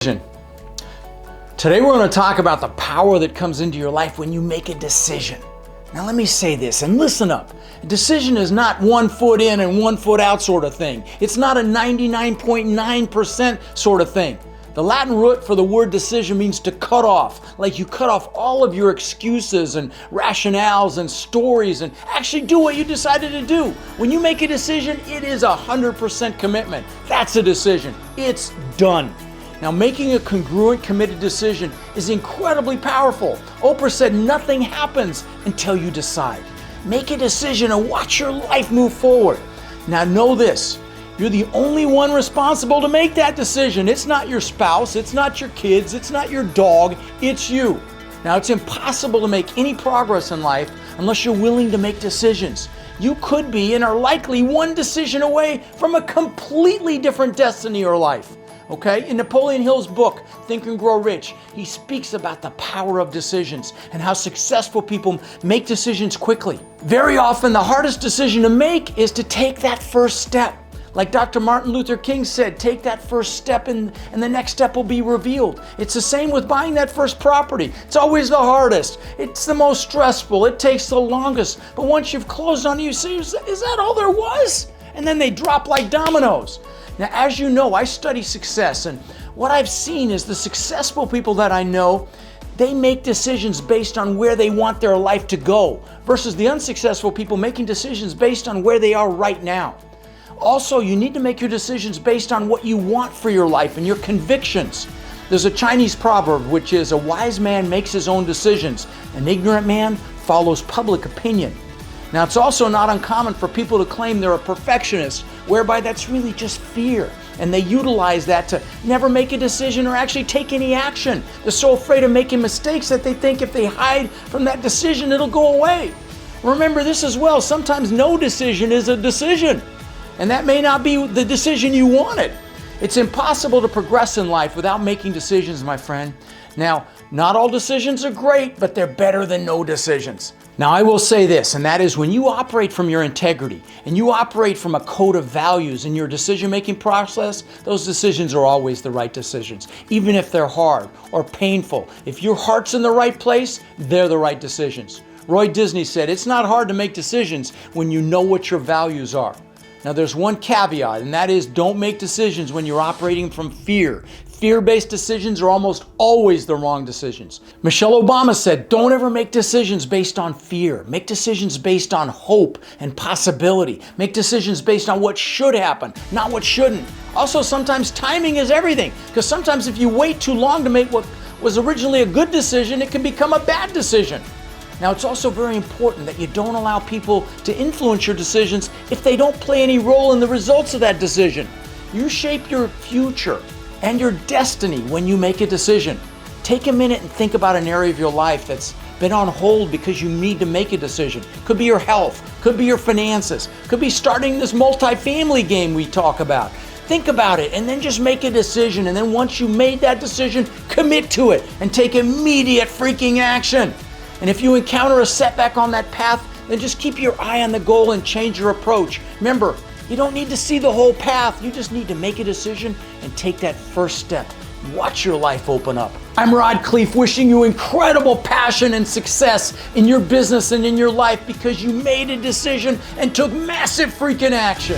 Today we're going to talk about the power that comes into your life when you make a decision. Now let me say this and listen up. A decision is not 1 foot in and 1 foot out sort of thing. It's not a 99.9% sort of thing. The Latin root for the word decision means to cut off, like you cut off all of your excuses and rationales and stories and actually do what you decided to do. When you make a decision, it is 100% commitment. That's a decision. It's done. Now, making a congruent, committed decision is incredibly powerful. Oprah said nothing happens until you decide. Make a decision and watch your life move forward. Now, know this. You're the only one responsible to make that decision. It's not your spouse, it's not your kids, it's not your dog, it's you. Now, it's impossible to make any progress in life unless you're willing to make decisions. You could be and are likely one decision away from a completely different destiny or life. Okay? In Napoleon Hill's book, Think and Grow Rich, he speaks about the power of decisions and how successful people make decisions quickly. Very often, the hardest decision to make is to take that first step. Like Dr. Martin Luther King said, take that first step and the next step will be revealed. It's the same with buying that first property. It's always the hardest. It's the most stressful. It takes the longest. But once you've closed on it, you say, is that all there was? And then they drop like dominoes. Now, as you know, I study success, and what I've seen is the successful people that I know, they make decisions based on where they want their life to go, versus the unsuccessful people making decisions based on where they are right now. Also, you need to make your decisions based on what you want for your life and your convictions. There's a Chinese proverb which is, a wise man makes his own decisions, an ignorant man follows public opinion. Now, it's also not uncommon for people to claim they're a perfectionist, whereby that's really just fear. And they utilize that to never make a decision or actually take any action. They're so afraid of making mistakes that they think if they hide from that decision, it'll go away. Remember this as well, sometimes no decision is a decision. And that may not be the decision you wanted. It's impossible to progress in life without making decisions, my friend. Now, not all decisions are great, but they're better than no decisions. Now, I will say this, and that is when you operate from your integrity and you operate from a code of values in your decision-making process, those decisions are always the right decisions, even if they're hard or painful. If your heart's in the right place, they're the right decisions. Roy Disney said, it's not hard to make decisions when you know what your values are. Now, there's one caveat, and that is don't make decisions when you're operating from fear. Fear-based decisions are almost always the wrong decisions. Michelle Obama said, don't ever make decisions based on fear. Make decisions based on hope and possibility. Make decisions based on what should happen, not what shouldn't. Also, sometimes timing is everything, because sometimes if you wait too long to make what was originally a good decision, it can become a bad decision. Now, it's also very important that you don't allow people to influence your decisions if they don't play any role in the results of that decision. You shape your future and your destiny when you make a decision. Take a minute and think about an area of your life that's been on hold because you need to make a decision. Could be your health, could be your finances, could be starting this multifamily game we talk about. Think about it and then just make a decision. And then once you made that decision, commit to it and take immediate freaking action. And if you encounter a setback on that path, then just keep your eye on the goal and change your approach. Remember, you don't need to see the whole path. You just need to make a decision and take that first step. Watch your life open up. I'm Rod Khleif, wishing you incredible passion and success in your business and in your life because you made a decision and took massive freaking action.